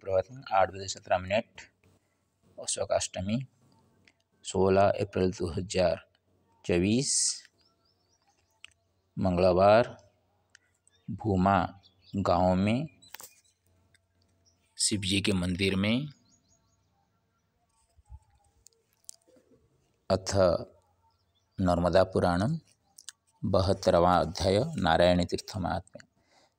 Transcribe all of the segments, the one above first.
सुप्रभात। 8 बजे 17 मिनट अशोकाष्टमी 16 अप्रैल 2024 मंगलवार। भूमा गांव में शिव जी के मंदिर में अथ नर्मदा पुराणम 72वां अध्याय नारायणी तीर्थ महात्म्य।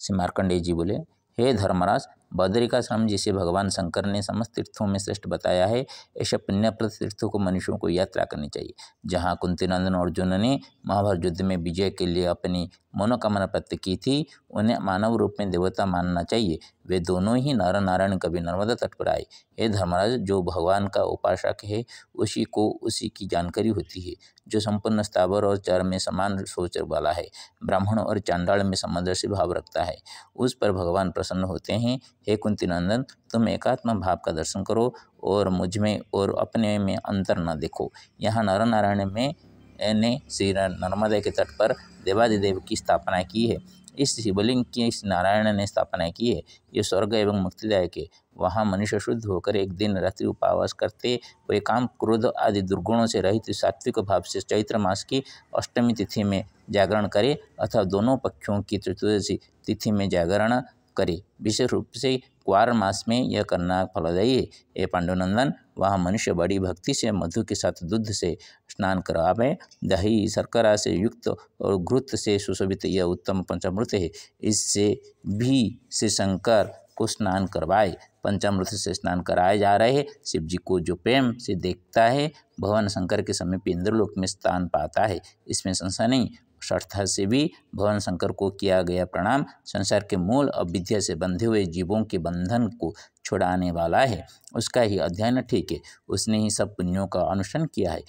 श्री मार्कंडेय जी बोले, हे धर्मराज, बदरिकाश्रम जिसे भगवान शंकर ने समस्त तीर्थों में श्रेष्ठ बताया है, ऐसे पुण्यप्रद तीर्थों को मनुष्यों को यात्रा करनी चाहिए। जहाँ कुंती नंदन अर्जुन ने महाभारत युद्ध में विजय के लिए अपनी मनोकामना प्राप्त की थी, उन्हें मानव रूप में देवता मानना चाहिए। वे दोनों ही नर नारायण कभी नर्मदा तट पर आए। हे धर्मराज, जो भगवान का उपासक है उसी को उसी की जानकारी होती है। जो संपूर्ण स्थावर और चर में समान सोच वाला है, ब्राह्मण और चांडाल में समदर्शी भाव रखता है, उस पर भगवान प्रसन्न होते हैं। हे कुंती नंदन, तुम एकात्म भाव का दर्शन करो और मुझ में और अपने में अंतर न देखो। यहाँ नर नारायण में ने श्री नर्मदा के तट पर देवादिदेव की स्थापना की है। इस शिवलिंग की इस नारायण ने स्थापना की है। ये स्वर्ग एवं मुक्तिदायक है। वहाँ मनुष्य शुद्ध होकर एक दिन रात्रि उपवास करते हुए काम क्रोध आदि दुर्गुणों से रहित सात्विक भाव से चैत्र मास की अष्टमी तिथि में जागरण करे अथवा दोनों पक्षों की चतुर्दशी तिथि में जागरण करे। विशेष रूप से क्वार मास में यह करना फलदायी है। ये पांडुनंदन, वहाँ मनुष्य बड़ी भक्ति से मधु के साथ दूध से स्नान करावे। दही शर्करा से युक्त और घृत से सुशोभित यह उत्तम पंचामृत है। इससे भी श्री शंकर को स्नान करवाए। पंचामृत से स्नान कराए जा रहे शिव जी को जो प्रेम से देखता है, भगवान शंकर के समीप इंद्रलोक में स्थान पाता है, इसमें संशय नहीं। श्रद्धा से भी भगवान शंकर को किया गया प्रणाम संसार के मूल अविद्या से बंधे हुए जीवों के बंधन को छुड़ाने वाला है। उसका ही अध्ययन ठीक है। उसने ही सब पुण्यों का अनुष्ठान किया है।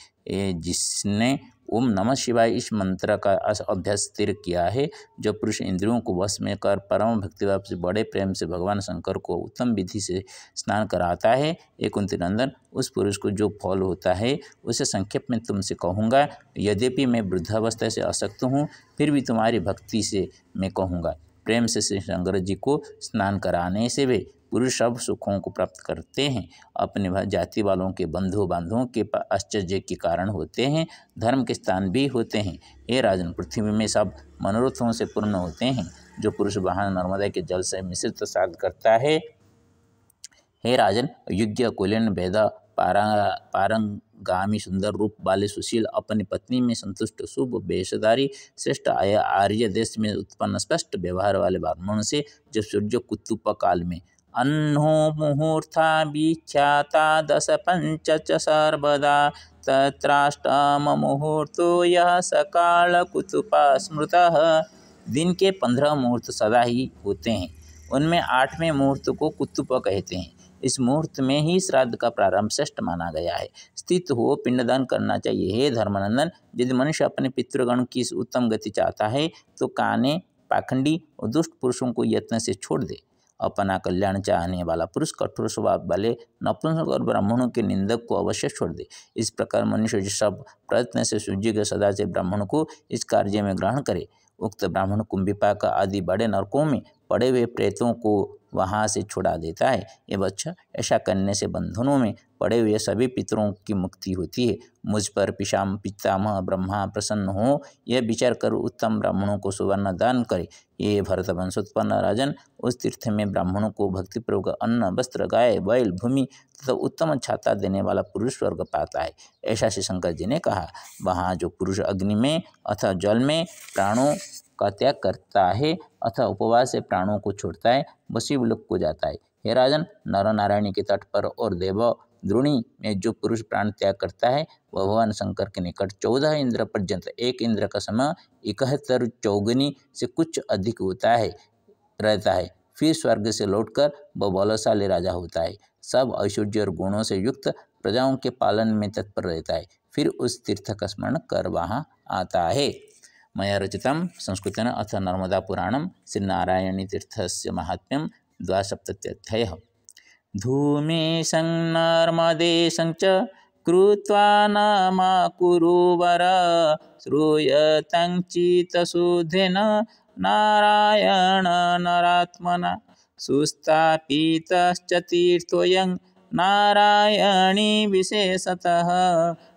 जिसने ओम नमः शिवाय इस मंत्र का अभ्यास स्थिर किया है, जो पुरुष इंद्रियों को वश में कर परम भक्तिभाव से बड़े प्रेम से भगवान शंकर को उत्तम विधि से स्नान कराता है, एक कुंती नंदन, उस पुरुष को जो फल होता है उसे संक्षेप में तुमसे कहूँगा। यद्यपि मैं वृद्धावस्था से असक्त हूँ, फिर भी तुम्हारी भक्ति से मैं कहूँगा। प्रेम से श्री शंकर जी को स्नान कराने से वे पुरुष सब सुखों को प्राप्त करते हैं। अपने जाति वालों के बंधु बांधवों के आश्चर्य के कारण होते हैं, धर्म के स्थान भी होते हैं। हे राजन, पृथ्वी में सब मनोरथों से पूर्ण होते हैं। जो पुरुष वहाँ नर्मदा के जल से मिश्रित साध करता है, हे राजन, युज्ञ कुलीन वेद पारंगामी सूंदर रूप वाले सुशील, अपनी पत्नी में संतुष्ट, शुभ वेशधारी, श्रेष्ठ आर्य देश में उत्पन्न, स्पष्ट व्यवहार वाले ब्राह्मणों से, जब सूर्य कुतुप काल में अन्नो मुहूर्ता विख्याता 10 पंच च सर्वदा तत्राष्टम मुहूर्तो यह सकाल कुतुपा स्मृतः। दिन के 15 मुहूर्त सदा ही होते हैं, उनमें 8वें मुहूर्त को कुतुप कहते हैं। इस मुहूर्त में ही श्राद्ध का प्रारंभ श्रेष्ठ माना गया है। स्थित हो पिंडदान करना चाहिए। हे धर्मानंदन, यदि मनुष्य अपने पितृगण की उत्तम गति चाहता है तो काने, पाखंडी और दुष्ट पुरुषों को यत्न से छोड़ दे। अपना कल्याण चाहने वाला पुरुष कठोर स्वभाव वाले नपुंसक और ब्राह्मणों के निंदक को अवश्य छोड़ दे। इस प्रकार मनुष्य सब प्रयत्न से सूर्य सदाचार ब्राह्मण को इस कार्य में ग्रहण करे। उक्त ब्राह्मण कुंभिपाक आदि बड़े नरकों में पड़े हुए प्रेतों को वहाँ से छुड़ा देता है। ये बच्चा, ऐसा करने से बंधनों में पड़े हुए सभी पितरों की मुक्ति होती है। मुझ पर पितामह ब्रह्मा प्रसन्न हो, यह विचार कर उत्तम ब्राह्मणों को सुवर्ण दान करे। ये भरत वंशोत्पन्न राजन, उस तीर्थ में ब्राह्मणों को भक्तिपूर्वक अन्न, वस्त्र, गाय, बैल, भूमि तथा उत्तम छाता देने वाला पुरुष स्वर्ग पाता है। ऐसा श्री शंकर जी ने कहा। वहाँ जो पुरुष अग्नि में अथवा जल में प्राणों का त्याग करता है अथवा उपवास से प्राणों को छोड़ता है, वह शिवलोक को जाता है। हे राजन, नर नारायणी के तट पर और देव द्रोणी में जो पुरुष प्राण त्याग करता है, वह भगवान शंकर के निकट 14 इंद्र पर्यंत, एक इंद्र का समय 71 चौगुनी से कुछ अधिक होता है रहता है। फिर स्वर्ग से लौटकर वह बलशाली राजा होता है। सब ऐश्वर्य और गुणों से युक्त प्रजाओं के पालन में तत्पर रहता है। फिर उस तीर्थ का स्मरण कर वहाँ आता है। मया रचितं संस्कृतेन अथ नर्मदा पुराणं श्री नारायणी तीर्थस्य महात्म्यं 270 धूमेशं नर्मदेशं च कृत्वा नमाकुरुवर श्रूयतं चित्तशुद्धेन नारायण नरात्मना सुस्थापितश्च तीर्थोऽयं नारायणी विशेषतः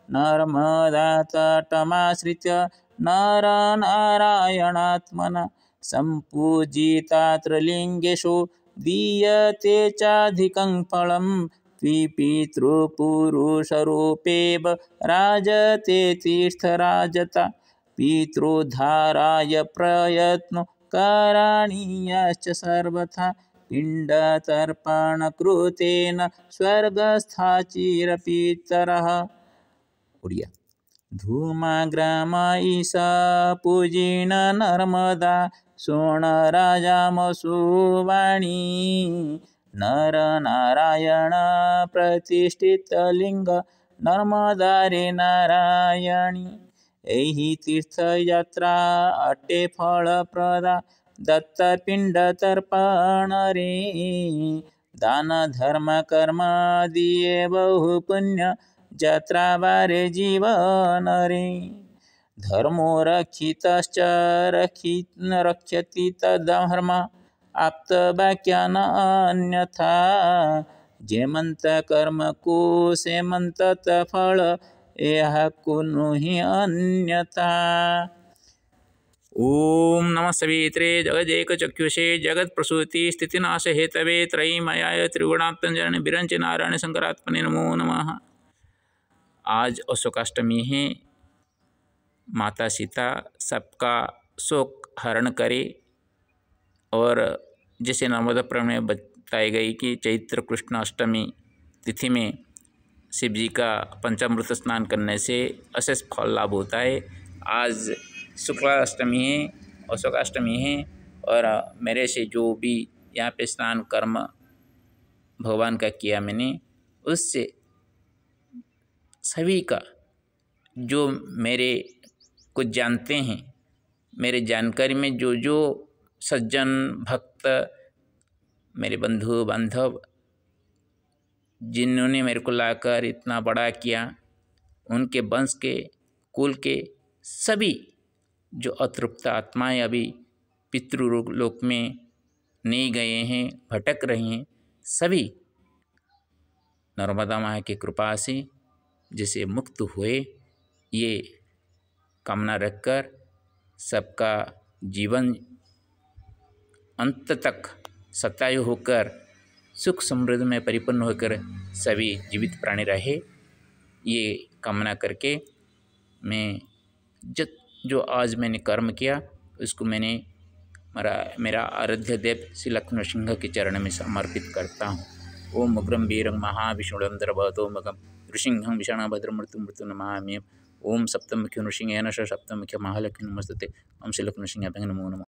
नर्मदातटमाश्रित्य नरनारायणात्मना सम्पूजितात्र लिङ्गेषु दीयते चाधिकं फलं पितृपुरुषरूपेव राजते तीर्थराजता पितृद्धाराय प्रयत्नो करणीयश्च सर्वथा पिण्डतर्पणकृतेन स्वर्गस्था चिरपितरः। उड़िया धूमाग्रामईशा पूजिन नर्मदा सोणराजामसुवाणी नरनारायण प्रतिष्ठितलिङ्ग नर्मदा रे नारायणी। एहि तीर्थयात्रा अटे फलप्रदा दत्तपिण्डतर्पण रे दान धर्म कर्म दिए बहु पुण्य यात्रा बारे जीवन रे। धर्मो रक्षितश्च रक्षति तद्धर्म आप्तवाक्यान अन्यथा जेमंत कर्म को सेमंत फल यह कुनु ही अन्यथा। ओम नमः सवित्रे जगदेक चक्षुषे जगत प्रसूति स्थितिनाश हेतवे त्रयीमयाय त्रिगुणात्मजन बिरंच नारायण शंकरात्मने नमो नमः। आज अशोकाष्टमी है। माता सीता सबका शोक हरण करे और जैसे नर्मदा पुराण में बताई गई कि चैत्र कृष्ण अष्टमी तिथि में शिव जी का पंचामृत स्नान करने से अशेष फल लाभ होता है। आज शुक्लाष्टमी है, अशोकाष्टमी है और मेरे से जो भी यहाँ पे स्नान कर्म भगवान का किया मैंने, उससे सभी का जो मेरे कुछ जानते हैं, मेरे जानकारी में जो जो सज्जन भक्त मेरे बंधु बांधव जिन्होंने मेरे को लाकर इतना बड़ा किया, उनके वंश के कुल के सभी जो अतृप्त आत्माएं अभी पितृलोक में नहीं गए हैं, भटक रहे हैं, सभी नर्मदा माँ की कृपा से जैसे मुक्त हुए, ये कामना रखकर सबका जीवन अंत तक सतायु होकर सुख समृद्धि में परिपूर्ण होकर सभी जीवित प्राणी रहे, ये कामना करके मैं जो आज मैंने कर्म किया उसको मैंने मेरा आराध्य देव श्री लक्ष्मण सिंह के चरण में समर्पित करता हूँ। ओम उग्रम वीरं महाविष्णुरंधरभवतो मगम नृसिंहं विषाणभद्रमृत्युमृत्यु नमामि। ओम सप्तमुख्यो नृसिंहेन सह सप्तमुख्य महालक्ष्मी नमस्ते। ओम श्री लक्ष्मण सिंह नमो नमः।